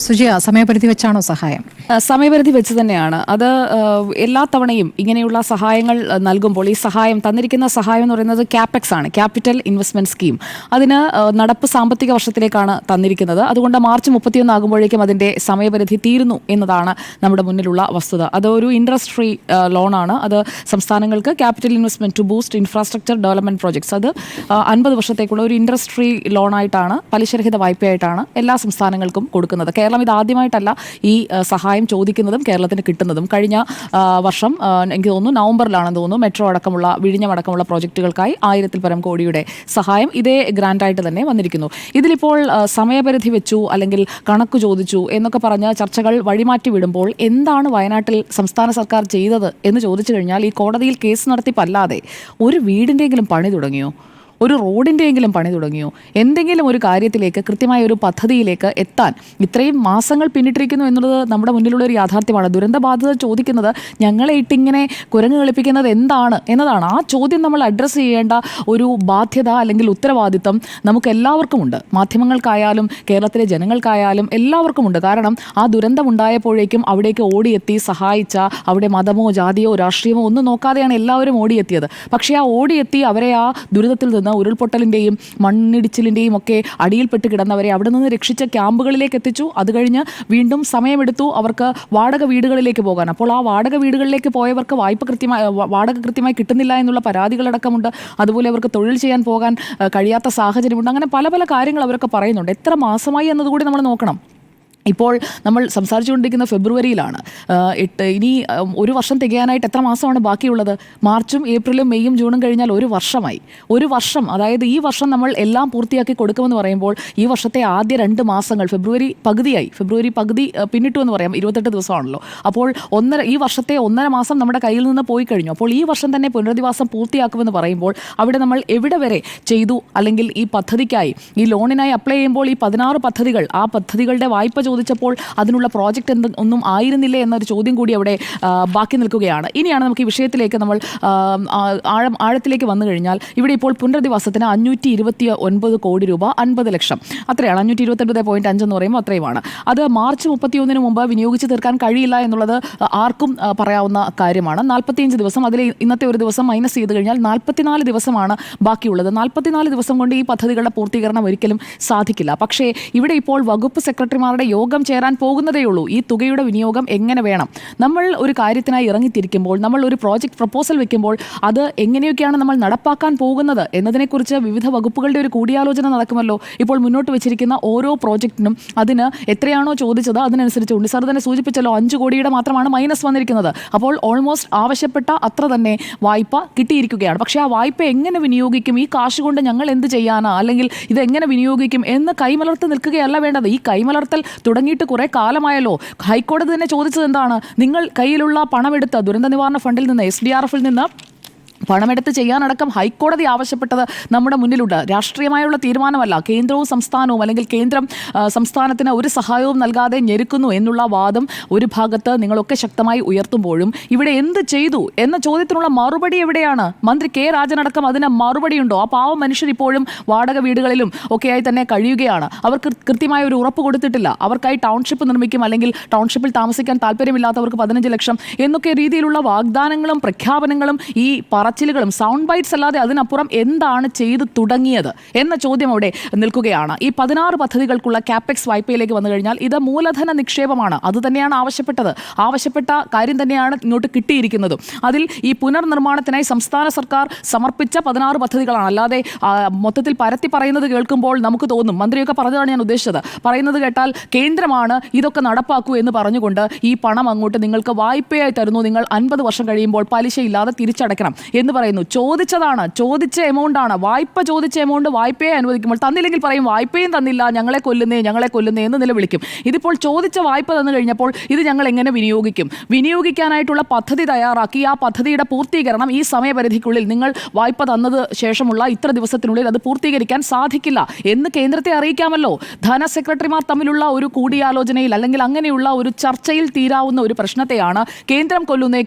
സുജിയ, സമയപരിധി വെച്ചാണോ സഹായം? സമയപരിധി വെച്ച് തന്നെയാണ്. അത് എല്ലാ തവണയും ഇങ്ങനെയുള്ള സഹായങ്ങൾ നൽകുമ്പോൾ ഈ സഹായം തന്നിരിക്കുന്ന സഹായം എന്ന് പറയുന്നത് ക്യാപെക്സ് ആണ്, ക്യാപിറ്റൽ ഇൻവെസ്റ്റ്മെന്റ് സ്കീം. അതിന് നടപ്പ് സാമ്പത്തിക വർഷത്തിലേക്കാണ് തന്നിരിക്കുന്നത്. അതുകൊണ്ട് മാർച്ച് 31 ആകുമ്പോഴേക്കും അതിന്റെ സമയപരിധി തീരുന്നു എന്നതാണ് നമ്മുടെ മുന്നിലുള്ള വസ്തുത. അതൊരു ഇൻട്രസ്റ്റ് ഫ്രീ ലോണാണ്. അത് സംസ്ഥാനങ്ങൾക്ക് capital investment to boost infrastructure development projects, അത് 50 വർഷത്തേക്കുള്ള ഒരു ഇൻട്രസ്റ്റ് ഫ്രീ ലോണായിട്ടാണ്, പലിശരഹിത വായ്പയായിട്ടാണ് എല്ലാ സംസ്ഥാനങ്ങൾക്കും കൊടുക്കുന്നത്. കേരളം ഇത് ആദ്യമായിട്ടല്ല ഈ സഹായം ചോദിക്കുന്നതും കേരളത്തിന് കിട്ടുന്നതും. കഴിഞ്ഞ വർഷം എനിക്ക് തോന്നുന്നു നവംബറിലാണെന്ന് തോന്നുന്നു മെട്രോ അടക്കമുള്ള വിഴിഞ്ഞമടക്കമുള്ള പ്രോജക്റ്റുകൾക്കായി 1000-ൽ പരം കോടിയുടെ സഹായം ഇതേ ഗ്രാൻഡായിട്ട് തന്നെ വന്നിരിക്കുന്നു. ഇതിലിപ്പോൾ സമയപരിധി വെച്ചു അല്ലെങ്കിൽ കണക്ക് ചോദിച്ചു എന്നൊക്കെ പറഞ്ഞ് ചർച്ചകൾ വഴിമാറ്റി വിടുമ്പോൾ എന്താണ് വയനാട്ടിൽ സംസ്ഥാന സർക്കാർ ചെയ്തത് എന്ന് ചോദിച്ചു കഴിഞ്ഞാൽ ഈ കോടതിയിൽ കേസ് നടത്തിപ്പല്ലാതെ ഒരു വീടിൻ്റെയെങ്കിലും പണി തുടങ്ങിയോ? ഒരു റോഡിൻ്റെയെങ്കിലും പണി തുടങ്ങിയോ? എന്തെങ്കിലും ഒരു കാര്യത്തിലേക്ക്, കൃത്യമായ ഒരു പദ്ധതിയിലേക്ക് എത്താൻ ഇത്രയും മാസങ്ങൾ പിന്നിട്ടിരിക്കുന്നു എന്നുള്ളത് നമ്മുടെ മുന്നിലുള്ള ഒരു യാഥാർത്ഥ്യമാണ്. ദുരന്തബാധിതർ ചോദിക്കുന്നത് ഞങ്ങളെ ഇട്ടിങ്ങനെ കുരങ്ങ് കളിപ്പിക്കുന്നത് എന്താണ് എന്നതാണ്. ആ ചോദ്യം നമ്മൾ അഡ്രസ്സ് ചെയ്യേണ്ട ഒരു ബാധ്യത അല്ലെങ്കിൽ ഉത്തരവാദിത്തം നമുക്ക് എല്ലാവർക്കുമുണ്ട്. മാധ്യമങ്ങൾക്കായാലും കേരളത്തിലെ ജനങ്ങൾക്കായാലും എല്ലാവർക്കുമുണ്ട്. കാരണം ആ ദുരന്തമുണ്ടായപ്പോഴേക്കും അവിടേക്ക് ഓടിയെത്തി സഹായിച്ച, അവിടെ മതമോ ജാതിയോ രാഷ്ട്രീയമോ ഒന്നും നോക്കാതെയാണ് എല്ലാവരും ഓടിയെത്തിയത്. പക്ഷേ ആ ഓടിയെത്തി അവരെ ആ ദുരിതത്തിൽ നിന്ന്, ഉരുൾപൊട്ടലിൻ്റെയും മണ്ണിടിച്ചിലിൻ്റെയും ഒക്കെ അടിയിൽപ്പെട്ട് കിടന്നവരെ അവിടെ നിന്ന് രക്ഷിച്ച ക്യാമ്പുകളിലേക്ക് എത്തിച്ചു. അത് കഴിഞ്ഞ് വീണ്ടും സമയമെടുത്തു അവർക്ക് വാടക വീടുകളിലേക്ക് പോകാൻ. അപ്പോൾ ആ വാടക വീടുകളിലേക്ക് പോയവർക്ക് വാടക കൃത്യമായി കിട്ടുന്നില്ല എന്നുള്ള പരാതികളടക്കമുണ്ട്. അതുപോലെ അവർക്ക് തൊഴിൽ ചെയ്യാൻ പോകാൻ കഴിയാത്ത സാഹചര്യമുണ്ട്. അങ്ങനെ പല പല കാര്യങ്ങൾ അവരൊക്കെ പറയുന്നുണ്ട്. എത്ര മാസമായി എന്നതുകൂടി നമ്മൾ നോക്കണം. ഇപ്പോൾ നമ്മൾ സംസാരിച്ചുകൊണ്ടിരിക്കുന്ന ഫെബ്രുവരിയിലാണ്. ഇനി ഒരു വർഷം തികയാനായിട്ട് എത്ര മാസമാണ് ബാക്കിയുള്ളത്? മാർച്ചും ഏപ്രിലും മെയ്യും ജൂണും കഴിഞ്ഞാൽ ഒരു വർഷമായി. ഒരു വർഷം, അതായത് ഈ വർഷം നമ്മൾ എല്ലാം പൂർത്തിയാക്കി കൊടുക്കുമെന്ന് പറയുമ്പോൾ ഈ വർഷത്തെ ആദ്യ 2 മാസങ്ങൾ, ഫെബ്രുവരി പകുതി പിന്നിട്ടു എന്ന് പറയാം, 28 ദിവസമാണല്ലോ. അപ്പോൾ ഈ വർഷത്തെ 1.5 മാസം നമ്മുടെ കയ്യിൽ നിന്ന് പോയി കഴിഞ്ഞു. അപ്പോൾ ഈ വർഷം തന്നെ പുനരധിവാസം പൂർത്തിയാക്കുമെന്ന് പറയുമ്പോൾ അവിടെ നമ്മൾ എവിടെ വരെ ചെയ്തു? അല്ലെങ്കിൽ ഈ പദ്ധതിക്കായി, ഈ ലോണിനായി അപ്ലൈ ചെയ്യുമ്പോൾ ഈ 16 പദ്ധതികൾ, ആ പദ്ധതികളുടെ വായ്പ ചോദിച്ചപ്പോൾ അതിനുള്ള പ്രോജക്റ്റ് ഒന്നും ആയിരുന്നില്ലേ എന്നൊരു ചോദ്യം കൂടി അവിടെ ബാക്കി നിൽക്കുകയാണ്. ഇനിയാണ് നമുക്ക് ഈ വിഷയത്തിലേക്ക് നമ്മൾ ആഴത്തിലേക്ക് വന്നു കഴിഞ്ഞാൽ ഇവിടെ ഇപ്പോൾ പുനരധിവാസത്തിന് 529 കോടി രൂപ, 50 ലക്ഷം, അത്രയാണ്. 529.5 എന്ന് പറയുമ്പോൾ അത്രയുമാണ്. അത് മാർച്ച് 31 മുമ്പ് വിനിയോഗിച്ച് തീർക്കാൻ കഴിയില്ല എന്നുള്ളത് ആർക്കും പറയാവുന്ന കാര്യമാണ്. 45 ദിവസം, അതിൽ ഇന്നത്തെ ഒരു ദിവസം മൈനസ് ചെയ്ത് കഴിഞ്ഞാൽ 44 ദിവസമാണ് ബാക്കിയുള്ളത്. 44 ദിവസം കൊണ്ട് ഈ പദ്ധതികളുടെ പൂർത്തീകരണം ഒരിക്കലും സാധിക്കില്ല. പക്ഷേ ഇവിടെ ഇപ്പോൾ വകുപ്പ് സെക്രട്ടറിമാരുടെ യോഗം ചേരാൻ പോകുന്നതേയുള്ളൂ. ഈ തുകയുടെ വിനിയോഗം എങ്ങനെ വേണം, നമ്മൾ ഒരു കാര്യത്തിനായി ഇറങ്ങിത്തിരിക്കുമ്പോൾ, നമ്മൾ ഒരു പ്രോജക്റ്റ് പ്രപ്പോസൽ വെക്കുമ്പോൾ അത് എങ്ങനെയൊക്കെയാണ് നമ്മൾ നടപ്പാക്കാൻ പോകുന്നത് എന്നതിനെക്കുറിച്ച് വിവിധ വകുപ്പുകളുടെ ഒരു കൂടിയാലോചന നടക്കുമല്ലോ. ഇപ്പോൾ മുന്നോട്ട് വെച്ചിരിക്കുന്ന ഓരോ പ്രോജക്റ്റിനും അതിന് എത്രയാണോ ചോദിച്ചത് അതിനനുസരിച്ച് ഉണ്ട്. സാർ തന്നെ സൂചിപ്പിച്ചല്ലോ, 5 കോടിയുടെ മാത്രമാണ് മൈനസ് വന്നിരിക്കുന്നത്. അപ്പോൾ ഓൾമോസ്റ്റ് ആവശ്യപ്പെട്ട അത്ര തന്നെ വായ്പ കിട്ടിയിരിക്കുകയാണ്. പക്ഷേ ആ വായ്പ എങ്ങനെ വിനിയോഗിക്കും, ഈ കാശ് കൊണ്ട് ഞങ്ങൾ എന്ത് ചെയ്യാനാ, അല്ലെങ്കിൽ ഇത് എങ്ങനെ വിനിയോഗിക്കും എന്ന് കൈമലർത്ത് നിൽക്കുകയല്ല വേണ്ടത്. ഈ കൈമലർത്തൽ തുടങ്ങിയിട്ട് കുറേ കാലമായല്ലോ. ഹൈക്കോടതി തന്നെ ചോദിച്ചത് എന്താണ്? നിങ്ങൾ കയ്യിലുള്ള പണമെടുത്ത് ദുരന്ത നിവാരണ ഫണ്ടിൽ നിന്ന്, SDRF-ൽ നിന്ന് പണമെടുത്ത് ചെയ്യാനടക്കം ഹൈക്കോടതി ആവശ്യപ്പെട്ടത് നമ്മുടെ മുന്നിലുണ്ട്. രാഷ്ട്രീയമായുള്ള തീരുമാനമല്ല, കേന്ദ്രവും സംസ്ഥാനവും, അല്ലെങ്കിൽ കേന്ദ്രം സംസ്ഥാനത്തിന് ഒരു സഹായവും നൽകാതെ ഞെരുക്കുന്നു എന്നുള്ള വാദം ഒരു ഭാഗത്ത് നിങ്ങളൊക്കെ ശക്തമായി ഉയർത്തുമ്പോഴും ഇവിടെ എന്ത് ചെയ്തു എന്ന ചോദ്യത്തിനുള്ള മറുപടി എവിടെയാണ്? മന്ത്രി കെ രാജനടക്കം അതിന് മറുപടിയുണ്ടോ? ആ പാവം മനുഷ്യർ ഇപ്പോഴും വാടക വീടുകളിലും ഒക്കെയായി തന്നെ കഴിയുകയാണ്. അവർക്ക് കൃത്യമായ ഒരു ഉറപ്പ് കൊടുത്തിട്ടില്ല. അവർക്കായി ടൗൺഷിപ്പ് നിർമ്മിക്കും, അല്ലെങ്കിൽ ടൗൺഷിപ്പിൽ താമസിക്കാൻ താല്പര്യമില്ലാത്തവർക്ക് 15 ലക്ഷം എന്നൊക്കെ രീതിയിലുള്ള വാഗ്ദാനങ്ങളും പ്രഖ്യാപനങ്ങളും ഈ പറച്ചിലുകളും സൗണ്ട് ബൈറ്റ്സ് അല്ലാതെ അതിനപ്പുറം എന്താണ് ചെയ്തു തുടങ്ങിയത് എന്ന ചോദ്യം അവിടെ നിൽക്കുകയാണ്. ഈ 16 പദ്ധതികൾക്കുള്ള ക്യാപെക്സ് വായ്പയിലേക്ക് വന്നു കഴിഞ്ഞാൽ ഇത് മൂലധന നിക്ഷേപമാണ്. അത് തന്നെയാണ് ആവശ്യപ്പെട്ട കാര്യം തന്നെയാണ് ഇങ്ങോട്ട് കിട്ടിയിരിക്കുന്നതും. അതിൽ ഈ പുനർനിർമ്മാണത്തിനായി സംസ്ഥാന സർക്കാർ സമർപ്പിച്ച 16 പദ്ധതികളാണ്. അല്ലാതെ മൊത്തത്തിൽ പരത്തി പറയുന്നത് കേൾക്കുമ്പോൾ നമുക്ക് തോന്നും, മന്ത്രിയൊക്കെ പറഞ്ഞതാണ് ഞാൻ ഉദ്ദേശിച്ചത്, പറയുന്നത് കേട്ടാൽ കേന്ദ്രമാണ് ഇതൊക്കെ നടപ്പാക്കൂ എന്ന് പറഞ്ഞുകൊണ്ട് ഈ പണം അങ്ങോട്ട് നിങ്ങൾക്ക് വായ്പയായി തരുന്നു, നിങ്ങൾ 50 വർഷം കഴിയുമ്പോൾ പലിശയില്ലാതെ തിരിച്ചടയ്ക്കണം എന്ന് പറയുന്നു. ചോദിച്ച എമൗണ്ട് ആണ്, വായ്പ ചോദിച്ച എമൗണ്ട് വായ്പയെ അനുവദിക്കുമ്പോൾ തന്നില്ലെങ്കിൽ പറയും വായ്പയും തന്നില്ല, ഞങ്ങളെ കൊല്ലുന്നേ എന്ന് നിലവിളിക്കും. ഇതിപ്പോൾ ചോദിച്ച വായ്പ തന്നു കഴിഞ്ഞപ്പോൾ ഇത് ഞങ്ങൾ എങ്ങനെ വിനിയോഗിക്കാനായിട്ടുള്ള പദ്ധതി തയ്യാറാക്കി ആ പദ്ധതിയുടെ പൂർത്തീകരണം ഈ സമയപരിധിക്കുള്ളിൽ, നിങ്ങൾ വായ്പ തന്നത് ശേഷമുള്ള ഇത്ര ദിവസത്തിനുള്ളിൽ അത് പൂർത്തീകരിക്കാൻ സാധിക്കില്ല എന്ന് കേന്ദ്രത്തെ അറിയിക്കാമല്ലോ. ധന സെക്രട്ടറിമാർ തമ്മിലുള്ള ഒരു കൂടിയാലോചനയിൽ, അല്ലെങ്കിൽ അങ്ങനെയുള്ള ഒരു ചർച്ചയിൽ തീരാവുന്ന ഒരു പ്രശ്നത്തെയാണ് കേന്ദ്രം കൊല്ലുന്നേ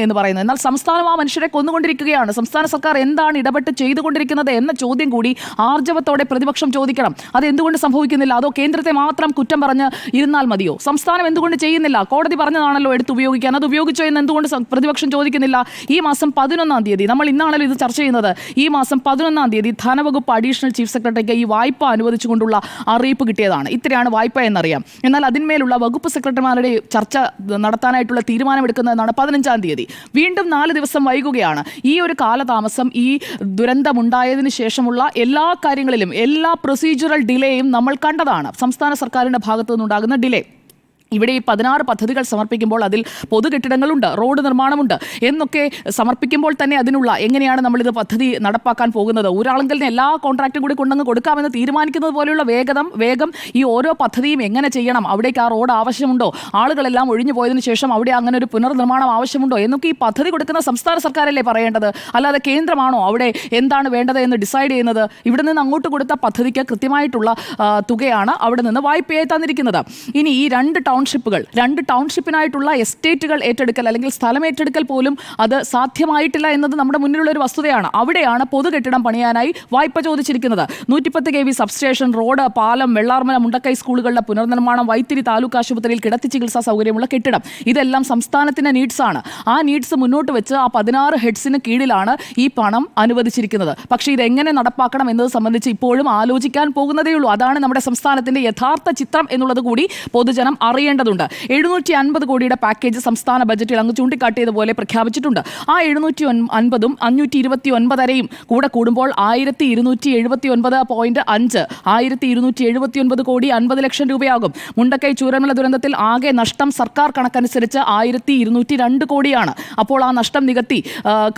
എന്ന് പറയുന്നത്. എന്നാൽ സംസ്ഥാനം ആ മനുഷ്യരെ കൊന്നുകൊണ്ട് ചെയ്തുകൊണ്ടിരിക്കുകയാണ്. സംസ്ഥാന സർക്കാർ എന്താണ് ഇടപെട്ട് ചെയ്തുകൊണ്ടിരിക്കുന്നത് എന്ന ചോദ്യം കൂടി ആർജവത്തോടെ പ്രതിപക്ഷം ചോദിക്കണം. അത് എന്തുകൊണ്ട് സംഭവിക്കുന്നില്ല? അതോ കേന്ദ്രത്തെ മാത്രം കുറ്റം പറഞ്ഞ് ഇരുന്നാൽ മതിയോ? സംസ്ഥാനം എന്തുകൊണ്ട് ചെയ്യുന്നില്ല? കോടതി പറഞ്ഞതാണല്ലോ എടുത്ത് ഉപയോഗിക്കാൻ. അത് ഉപയോഗിച്ചോ എന്ന് എന്തുകൊണ്ട് പ്രതിപക്ഷം ചോദിക്കുന്നില്ല? ഈ മാസം 11-ാം തീയതി, നമ്മൾ ഇന്നാണല്ലോ ഇത് ചർച്ച ചെയ്യുന്നത്, ഈ മാസം 11-ാം തീയതി ധനവകുപ്പ് അഡീഷണൽ ചീഫ് സെക്രട്ടറിക്ക് ഈ വായ്പ അനുവദിച്ചുകൊണ്ടുള്ള അറിയിപ്പ് കിട്ടിയതാണ്. ഇത്രയാണ് വായ്പ എന്നറിയാം. എന്നാൽ അതിന്മേലുള്ള വകുപ്പ് സെക്രട്ടറിമാരുടെ ചർച്ച നടത്താനായിട്ടുള്ള തീരുമാനമെടുക്കുന്നതെന്നാണ് 15-ാം തീയതി. വീണ്ടും 4 ദിവസം വൈകുകയാണ്. ഈ ഒരു കാലതാമസം ഈ ദുരന്തമുണ്ടായതിനു ശേഷമുള്ള എല്ലാ കാര്യങ്ങളിലും എല്ലാ പ്രൊസീജിയറൽ ഡിലേയും നമ്മൾ കണ്ടതാണ്. സംസ്ഥാന സർക്കാരിന്റെ ഭാഗത്തു നിന്നുണ്ടാകുന്ന ഡിലേ. ഇവിടെ ഈ 16 പദ്ധതികൾ സമർപ്പിക്കുമ്പോൾ അതിൽ പൊതുകെട്ടിടങ്ങളുണ്ട്, റോഡ് നിർമ്മാണമുണ്ട് എന്നൊക്കെ സമർപ്പിക്കുമ്പോൾ തന്നെ അതിനുള്ള എങ്ങനെയാണ് നമ്മളിത് പദ്ധതി നടപ്പാക്കാൻ പോകുന്നത്, ഊരാളുങ്കലിന് എല്ലാ കോൺട്രാക്റ്റും കൂടി കൊണ്ടങ്ങ് കൊടുക്കാമെന്ന് തീരുമാനിക്കുന്നത് പോലെയുള്ള വേഗം ഈ ഓരോ പദ്ധതിയും എങ്ങനെ ചെയ്യണം, അവിടേക്ക് ആ റോഡ് ആവശ്യമുണ്ടോ, ആളുകളെല്ലാം ഒഴിഞ്ഞു പോയതിനു ശേഷം അവിടെ അങ്ങനെ ഒരു പുനർനിർമ്മാണം ആവശ്യമുണ്ടോ എന്നൊക്കെ ഈ പദ്ധതി കൊടുക്കുന്ന സംസ്ഥാന സർക്കാരല്ലേ പറയേണ്ടത്. അല്ലാതെ കേന്ദ്രമാണോ അവിടെ എന്താണ് വേണ്ടത് എന്ന് ഡിസൈഡ് ചെയ്യുന്നത്? ഇവിടെ നിന്ന് അങ്ങോട്ട് കൊടുത്ത പദ്ധതിക്ക് കൃത്യമായിട്ടുള്ള തുകയാണ് അവിടെ നിന്ന് വായ്പയായി തന്നിരിക്കുന്നത്. ഇനി ഈ രണ്ട് ടൗൺഷിപ്പിനായിട്ടുള്ള എസ്റ്റേറ്റുകൾ ഏറ്റെടുക്കൽ അല്ലെങ്കിൽ സ്ഥലം ഏറ്റെടുക്കൽ പോലും അത് സാധ്യമായിട്ടില്ല എന്നത് നമ്മുടെ മുന്നിലുള്ള ഒരു വസ്തുതയാണ്. അവിടെയാണ് പൊതുകെട്ടിടം പണിയാനായി വായ്പ ചോദിച്ചിരിക്കുന്നത്. 110 kV സബ്സ്റ്റേഷൻ, റോഡ്, പാലം, വെള്ളാർമല, മുണ്ടക്കൈ സ്കൂളുകളുടെ പുനർനിർമ്മാണം, വൈത്തിരി താലൂക്ക് ആശുപത്രിയിൽ കിടത്തി ചികിത്സാ സൗകര്യമുള്ള കെട്ടിടം, ഇതെല്ലാം സംസ്ഥാനത്തിന്റെ നീഡ്സാണ്. ആ നീഡ്സ് മുന്നോട്ട് വെച്ച് ആ 16 ഹെഡ്സിന് കീഴിലാണ് ഈ പണം അനുവദിച്ചിരിക്കുന്നത്. പക്ഷേ ഇതെങ്ങനെ നടപ്പാക്കണം എന്നത് സംബന്ധിച്ച് ഇപ്പോഴും ആലോചിക്കാൻ പോകുന്നതേയുള്ളൂ. അതാണ് നമ്മുടെ സംസ്ഥാനത്തിന്റെ യഥാർത്ഥ ചിത്രം എന്നുള്ളത് കൂടി പൊതുജനം അറിയേണ്ടതുണ്ട്. 750 കോടിയുടെ പാക്കേജ് സംസ്ഥാന ബജറ്റിൽ അങ്ങ് ചൂണ്ടിക്കാട്ടിയതുപോലെ പ്രഖ്യാപിച്ചിട്ടുണ്ട്. ആ 750ഉം 529 കൂടെ കൂടുമ്പോൾ 1279.5 1279 കോടി 50 ലക്ഷം രൂപയാകും. മുണ്ടക്കൈ ചൂരൽമല ദുരന്തത്തിൽ ആകെ നഷ്ടം സർക്കാർ കണക്കനുസരിച്ച് 1202 കോടിയാണ്. അപ്പോൾ ആ നഷ്ടം നികത്തി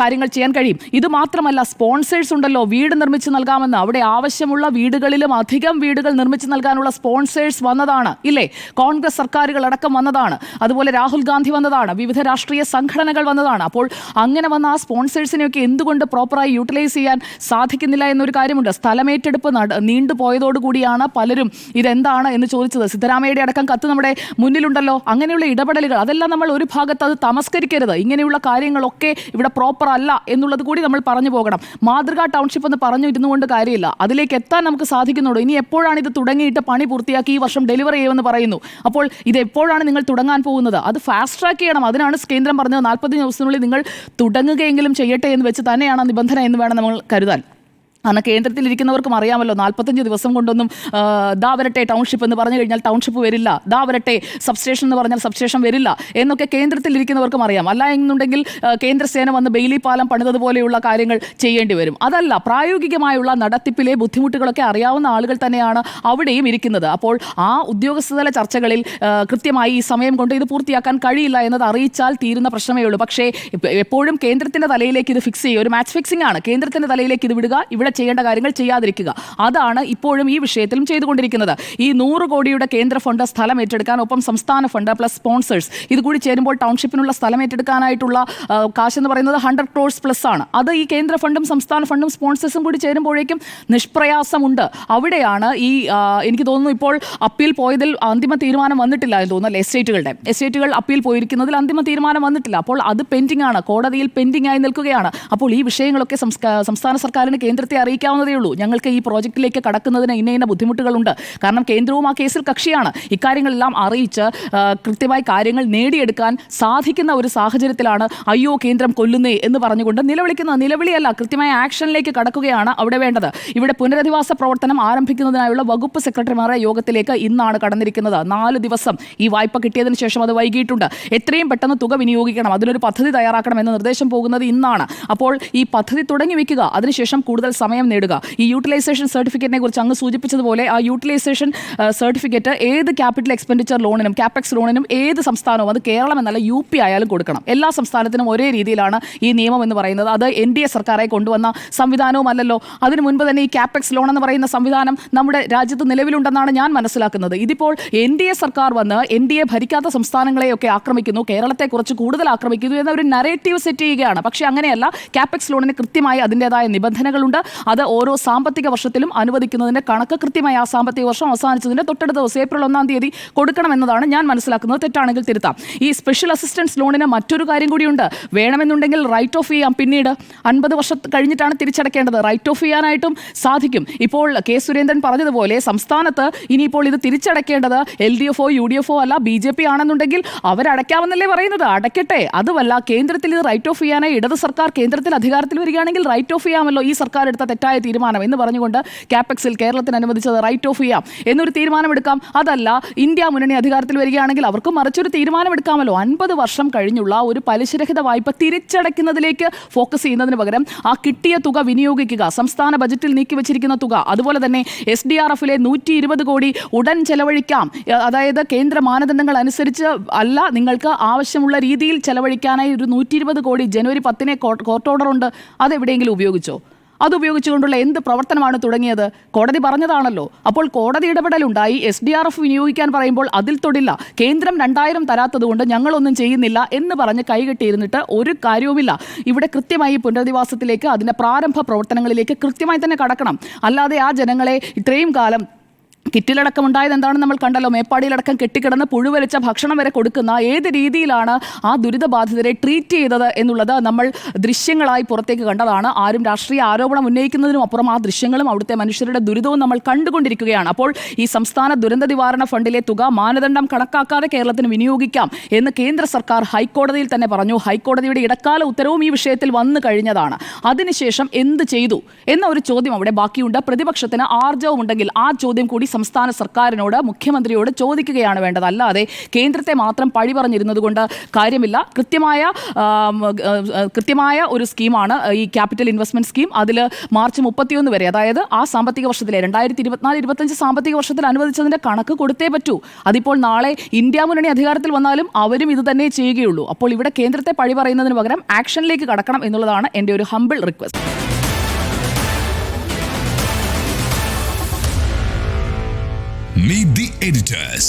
കാര്യങ്ങൾ ചെയ്യാൻ കഴിയും. ഇത് മാത്രമല്ല, സ്പോൺസേഴ്സ് ഉണ്ടല്ലോ, വീട് നിർമ്മിച്ച് നൽകാമെന്ന്. അവിടെ ആവശ്യമുള്ള വീടുകളിലും അധികം വീടുകൾ നിർമ്മിച്ച് നൽകാനുള്ള സ്പോൺസേഴ്സ് വന്നതാണ്, ഇല്ലേ? കോൺഗ്രസ് സർക്കാരുകളടക്കം വന്നതാണ്. അതുപോലെ രാഹുൽ ഗാന്ധി വന്നതാണ്, വിവിധ രാഷ്ട്രീയ സംഘടനകൾ വന്നതാണ്. അപ്പോൾ അങ്ങനെ വന്ന ആ സ്പോൺസേഴ്സിനെയൊക്കെ എന്തുകൊണ്ട് പ്രോപ്പറായി യൂട്ടിലൈസ് ചെയ്യാൻ സാധിക്കുന്നില്ല എന്നൊരു കാര്യമുണ്ട്. സ്ഥലമേറ്റെടുപ്പ് നീണ്ടുപോയതോടുകൂടിയാണ് പലരും ഇതെന്താണ് എന്ന് ചോദിച്ചത്. സിദ്ധരാമയ്യയുടെ അടക്കം കത്ത് നമ്മുടെ മുന്നിലുണ്ടല്ലോ. അങ്ങനെയുള്ള ഇടപെടലുകൾ അതെല്ലാം നമ്മൾ ഒരു ഭാഗത്ത് അത് തമസ്കരിക്കരുത്. ഇങ്ങനെയുള്ള കാര്യങ്ങളൊക്കെ ഇവിടെ പ്രോപ്പർ അല്ല എന്നുള്ളത് കൂടി നമ്മൾ പറഞ്ഞു പോകണം. മാതൃകാ ടൗൺഷിപ്പ് എന്ന് പറഞ്ഞു ഇരുന്നുകൊണ്ട് കാര്യമില്ല, അതിലേക്ക് എത്താൻ നമുക്ക് സാധിക്കുന്നുള്ളൂ. ഇനി എപ്പോഴാണ് ഇത് തുടങ്ങിയിട്ട് പണി പൂർത്തിയാക്കി ഈ വർഷം ഡെലിവറി ചെയ്യുമെന്ന് പറയുന്നു? അപ്പോൾ ഇത് എപ്പോഴാണ് നിങ്ങൾ തുടങ്ങാൻ പോകുന്നത്? അത് ഫാസ്റ്റ് ട്രാക്ക് ചെയ്യണം. അതിനാണ് കേന്ദ്രം പറഞ്ഞത് 40 ദിവസത്തിനുള്ളിൽ നിങ്ങൾ തുടങ്ങുകയെങ്കിലും ചെയ്യട്ടെ എന്ന് വെച്ച് തന്നെയാണ് നിബന്ധന എന്ന് വേണം നമ്മൾ കരുതാൻ. കാരണം കേന്ദ്രത്തിലിരിക്കുന്നവർക്കും അറിയാമല്ലോ, 45 ദിവസം കൊണ്ടൊന്നും ദാ വരട്ടെ ടൗൺഷിപ്പ് എന്ന് പറഞ്ഞു കഴിഞ്ഞാൽ ടൗൺഷിപ്പ് വരില്ല, ദാ വരട്ടെ സബ്സ്റ്റേഷൻ എന്ന് പറഞ്ഞാൽ സബ്സ്റ്റേഷൻ വരില്ല എന്നൊക്കെ കേന്ദ്രത്തിലിരിക്കുന്നവർക്കും അറിയാം. അല്ല എന്നുണ്ടെങ്കിൽ കേന്ദ്രസേന വന്ന് ബെയിലി പാലം പണിതതുപോലെയുള്ള കാര്യങ്ങൾ ചെയ്യേണ്ടി വരും. അതല്ല, പ്രായോഗികമായുള്ള നടത്തിപ്പിലെ ബുദ്ധിമുട്ടുകളൊക്കെ അറിയാവുന്ന ആളുകൾ തന്നെയാണ് അവിടെയും ഇരിക്കുന്നത്. അപ്പോൾ ആ ഉദ്യോഗസ്ഥതല ചർച്ചകളിൽ കൃത്യമായി ഈ സമയം കൊണ്ട് ഇത് പൂർത്തിയാക്കാൻ കഴിയില്ല എന്നത് അറിയിച്ചാൽ തീരുന്ന പ്രശ്നമേ ഉള്ളൂ. പക്ഷേ എപ്പോഴും കേന്ദ്രത്തിന്റെ തലയിലേക്ക് ഇത് ഫിക്സ് ചെയ്യുക, ഒരു മാച്ച് ഫിക്സിംഗ് ആണ്. കേന്ദ്രത്തിന്റെ തലയിലേക്ക് ഇത് വിടുക, ഇവിടെ ചെയ്യേണ്ട കാര്യങ്ങൾ ചെയ്യാതിരിക്കുക. അതാണ് ഇപ്പോഴും ഈ വിഷയത്തിലും ചെയ്തുകൊണ്ടിരിക്കുന്നത്. ഈ 100 കോടിയുടെ കേന്ദ്ര ഫണ്ട് സ്ഥലം ഏറ്റെടുക്കാൻ, ഒപ്പം സംസ്ഥാന ഫണ്ട് പ്ലസ് സ്പോൺസേഴ്സ് ഇത് കൂടി ചേരുമ്പോൾ ടൗൺഷിപ്പിനുള്ള സ്ഥലം ഏറ്റെടുക്കാനായിട്ടുള്ള കാശെന്ന് പറയുന്നത് 100 crores പ്ലസ് ആണ്. അത് ഈ കേന്ദ്ര ഫണ്ടും സംസ്ഥാന ഫണ്ടും സ്പോൺസേഴ്സും കൂടി ചേരുമ്പോഴേക്കും നിഷ്പ്രയാസമുണ്ട്. അവിടെയാണ് ഈ എനിക്ക് തോന്നുന്നു ഇപ്പോൾ അപ്പീൽ പോയതിൽ അന്തിമ തീരുമാനം വന്നിട്ടില്ല എന്ന് തോന്നുന്നു. എസ്റ്റേറ്റുകൾ അപ്പീൽ പോയിരിക്കുന്നതിൽ അന്തിമ തീരുമാനം വന്നിട്ടില്ല. അപ്പോൾ അത് പെൻഡിംഗ് ആണ്, കോടതിയിൽ പെൻഡിംഗ് ആയി നിൽക്കുകയാണ്. അപ്പോൾ ഈ വിഷയങ്ങളൊക്കെ സംസ്ഥാന സർക്കാരിന് കേന്ദ്രത്തെ അറിയിക്കാവുന്നതേ ഉള്ളൂ. ഞങ്ങൾക്ക് ഈ പ്രോജക്റ്റിലേക്ക് കടക്കുന്നതിന് ഇന്ന ബുദ്ധിമുട്ടുകളുണ്ട്. കാരണം കേന്ദ്രവും ആ കേസിൽ കക്ഷിയാണ്. ഇക്കാര്യങ്ങളെല്ലാം അറിയിച്ച് കൃത്യമായി കാര്യങ്ങൾ നേടിയെടുക്കാൻ സാധിക്കുന്ന ഒരു സാഹചര്യത്തിലാണ് അയ്യോ കേന്ദ്രം കൊല്ലുന്നേ എന്ന് പറഞ്ഞുകൊണ്ട് നിലവിളിയല്ല, കൃത്യമായ ആക്ഷനിലേക്ക് കടക്കുകയാണ് അവിടെ വേണ്ടത്. ഇവിടെ പുനരധിവാസ പ്രവർത്തനം ആരംഭിക്കുന്നതിനായുള്ള വകുപ്പ് സെക്രട്ടറിമാരുടെ യോഗത്തിലേക്ക് ഇന്നാണ് കടന്നിരിക്കുന്നത്. 4 ദിവസം ഈ വായ്പ കിട്ടിയതിന് ശേഷം അത് വൈകിയിട്ടുണ്ട്. എത്രയും പെട്ടെന്ന് തുക വിനിയോഗിക്കണം, അതിനൊരു പദ്ധതി തയ്യാറാക്കണം എന്ന നിർദ്ദേശം പോകുന്നത് ഇന്നാണ്. അപ്പോൾ ഈ പദ്ധതി തുടങ്ങി വെക്കുക, അതിനുശേഷം കൂടുതൽ സമയം നേടുക. ഈ യൂട്ടിലൈസേഷൻ സർട്ടിഫിക്കറ്റിനെ കുറിച്ച് അങ്ങ് സൂചിപ്പിച്ചതുപോലെ ആ യൂട്ടിലൈസേഷൻ സർട്ടിഫിക്കറ്റ് ഏത് ക്യാപിറ്റൽ എക്സ്പെൻഡിച്ചർ ലോണിനും കാപ്പെക്സ് ലോണിനും ഏത് സംസ്ഥാനവും, അത് കേരളം എന്നല്ല UP ആയാലും കൊടുക്കണം. എല്ലാ സംസ്ഥാനത്തിനും ഒരേ രീതിയിലാണ് ഈ നിയമം എന്ന് പറയുന്നത്. അത് NDA സർക്കാരായി കൊണ്ടുവന്ന സംവിധാനവും അല്ലല്ലോ. അതിനു മുൻപ് തന്നെ ഈ കാപ്പെക്സ് ലോൺ എന്ന് പറയുന്ന സംവിധാനം നമ്മുടെ രാജ്യത്ത് നിലവിലുണ്ടെന്നാണ് ഞാൻ മനസ്സിലാക്കുന്നത്. ഇതിപ്പോൾ NDA സർക്കാർ വന്ന് NDA ഭരിക്കാത്ത സംസ്ഥാനങ്ങളെയൊക്കെ ആക്രമിക്കുന്നു, കേരളത്തെ കുറച്ച് കൂടുതൽ ആക്രമിക്കുന്നു എന്ന ഒരു നരേറ്റീവ് സെറ്റ് ചെയ്യുകയാണ്. പക്ഷേ അങ്ങനെയല്ല, കാപ്പെക്സ് ലോണിന് കൃത്യമായി അതിൻ്റെതായ നിബന്ധനകളുണ്ട്. അത് ഓരോ സാമ്പത്തിക വർഷത്തിലും അനുവദിക്കുന്നതിന്റെ കണക്ക് കൃത്യമായി ആ സാമ്പത്തിക വർഷം അവസാനിച്ചതിന്റെ തൊട്ടടുത്ത ദിവസം ഏപ്രിൽ 1 തീയതി കൊടുക്കണമെന്നതാണ് ഞാൻ മനസ്സിലാക്കുന്നത്. തെറ്റാണെങ്കിൽ തിരുത്താം. ഈ സ്പെഷ്യൽ അസിസ്റ്റൻസ് ലോണിന് മറ്റൊരു കാര്യം കൂടിയുണ്ട്. വേണമെന്നുണ്ടെങ്കിൽ റൈറ്റ് ഓഫ് ചെയ്യാം. പിന്നീട് 50 വർഷം കഴിഞ്ഞിട്ടാണ് തിരിച്ചടക്കേണ്ടത്. റൈറ്റ് ഓഫ് ചെയ്യാനായിട്ടും സാധിക്കും. ഇപ്പോൾ കെ സുരേന്ദ്രൻ പറഞ്ഞതുപോലെ സംസ്ഥാനത്ത് ഇനിയിപ്പോൾ ഇത് തിരിച്ചടക്കേണ്ടത് LDFO UDFO അല്ല BJP ആണെന്നുണ്ടെങ്കിൽ അവരടയ്ക്കാമെന്നല്ലേ പറയുന്നത്. അടയ്ക്കട്ടെ. അതുമല്ല, കേന്ദ്രത്തിൽ ഇത് റൈറ്റ് ഓഫ് ചെയ്യാനായി ഇടത് സർക്കാർ കേന്ദ്രത്തിൽ അധികാരത്തിൽ വരികയാണെങ്കിൽ റൈറ്റ് ഓഫ് ചെയ്യാമല്ലോ. ഈ സർക്കാർ എടുത്ത തെറ്റായ തീരുമാനം എന്ന് പറഞ്ഞുകൊണ്ട് ക്യാപെക്സിൽ കേരളത്തിന് അനുവദിച്ചത് റൈറ്റ് ഓഫ് ചെയ്യാം എന്നൊരു തീരുമാനമെടുക്കാം. അതല്ല, ഇന്ത്യ മുന്നണി അധികാരത്തിൽ വരികയാണെങ്കിൽ അവർക്ക് മറിച്ചൊരു തീരുമാനമെടുക്കാമല്ലോ. 50 വർഷം കഴിഞ്ഞുള്ള ഒരു പലിശരഹിത വായ്പ തിരിച്ചടയ്ക്കുന്നതിലേക്ക് ഫോക്കസ് ചെയ്യുന്നതിന് പകരം ആ കിട്ടിയ തുക വിനിയോഗിക്കുക. സംസ്ഥാന ബജറ്റിൽ നീക്കിവെച്ചിരിക്കുന്ന തുക, അതുപോലെ തന്നെ SDRFലെ 120 കോടി ഉടൻ ചെലവഴിക്കാം. അതായത് കേന്ദ്ര മാനദണ്ഡങ്ങൾ അനുസരിച്ച് അല്ല, നിങ്ങൾക്ക് ആവശ്യമുള്ള രീതിയിൽ ചെലവഴിക്കാനായി ഒരു 120 കോടി ജനുവരി 10 കോർട്ട് ഓർഡർ ഉണ്ട്. അതെവിടെയെങ്കിലും ഉപയോഗിച്ചോ? അതുപയോഗിച്ചുകൊണ്ടുള്ള എന്ത് പ്രവർത്തനമാണ് തുടങ്ങിയത്? കോടതി പറഞ്ഞതാണല്ലോ. അപ്പോൾ കോടതി ഇടപെടലുണ്ടായി. SDRF വിനിയോഗിക്കാൻ പറയുമ്പോൾ അതിൽ തൊടില്ല. കേന്ദ്രം 2000 തരാത്തതുകൊണ്ട് ഞങ്ങളൊന്നും ചെയ്യുന്നില്ല എന്ന് പറഞ്ഞ് കൈകെട്ടിയിരുന്നിട്ട് ഒരു കാര്യവുമില്ല. ഇവിടെ കൃത്യമായി പുനരധിവാസത്തിലേക്ക്, അതിൻ്റെ പ്രാരംഭ പ്രവർത്തനങ്ങളിലേക്ക് കൃത്യമായി തന്നെ കടക്കണം. അല്ലാതെ ആ ജനങ്ങളെ ഇത്രയും കാലം കിറ്റിലടക്കം ഉണ്ടായത് എന്താണെന്ന് നമ്മൾ കണ്ടല്ലോ. മേപ്പാടിയിലടക്കം കെട്ടിക്കിടന്ന് പുഴുവലിച്ച ഭക്ഷണം വരെ കൊടുക്കുന്ന ഏത് രീതിയിലാണ് ആ ദുരിതബാധിതരെ ട്രീറ്റ് ചെയ്തത് എന്നുള്ളത് നമ്മൾ ദൃശ്യങ്ങളായി പുറത്തേക്ക് കണ്ടതാണ്. ആരും രാഷ്ട്രീയ ആരോപണം ഉന്നയിക്കുന്നതിനും അപ്പുറം ആ ദൃശ്യങ്ങളും അവിടുത്തെ മനുഷ്യരുടെ ദുരിതവും നമ്മൾ കണ്ടുകൊണ്ടിരിക്കുകയാണ്. അപ്പോൾ ഈ സംസ്ഥാന ദുരന്ത നിവാരണ ഫണ്ടിലെ തുക മാനദണ്ഡം കണക്കാക്കാതെ കേരളത്തിന് വിനിയോഗിക്കാം എന്ന് കേന്ദ്ര സർക്കാർ ഹൈക്കോടതിയിൽ തന്നെ പറഞ്ഞു. ഹൈക്കോടതിയുടെ ഇടക്കാല ഉത്തരവും ഈ വിഷയത്തിൽ വന്നു കഴിഞ്ഞതാണ്. അതിനുശേഷം എന്ത് ചെയ്തു എന്ന ഒരു ചോദ്യം അവിടെ ബാക്കിയുണ്ട്. പ്രതിപക്ഷത്തിന് ആർജവമുണ്ടെങ്കിൽ ആ ചോദ്യം കൂടി സംസ്ഥാന സർക്കാരിനോട്, മുഖ്യമന്ത്രിയോട് ചോദിക്കുകയാണ് വേണ്ടത്. അല്ലാതെ കേന്ദ്രത്തെ മാത്രം പഴി പറഞ്ഞിരുന്നത് കൊണ്ട് കാര്യമില്ല. കൃത്യമായ ഒരു സ്കീമാണ് ഈ ക്യാപിറ്റൽ ഇൻവെസ്റ്റ്മെന്റ് സ്കീം. അതിൽ മാർച്ച് 31 വരെ, അതായത് ആ സാമ്പത്തിക വർഷത്തിലെ 2024-25 സാമ്പത്തിക വർഷത്തിൽ അനുവദിച്ചതിന്റെ കണക്ക് കൊടുത്തേ പറ്റൂ. അതിപ്പോൾ നാളെ ഇന്ത്യ മുന്നണി അധികാരത്തിൽ വന്നാലും അവരും ഇത് തന്നെ ചെയ്യുകയുള്ളൂ. അപ്പോൾ ഇവിടെ കേന്ദ്രത്തെ പഴി പറയുന്നതിന് പകരം ആക്ഷനിലേക്ക് കടക്കണം എന്നുള്ളതാണ് എൻ്റെ ഒരു humble request. Meet the editors.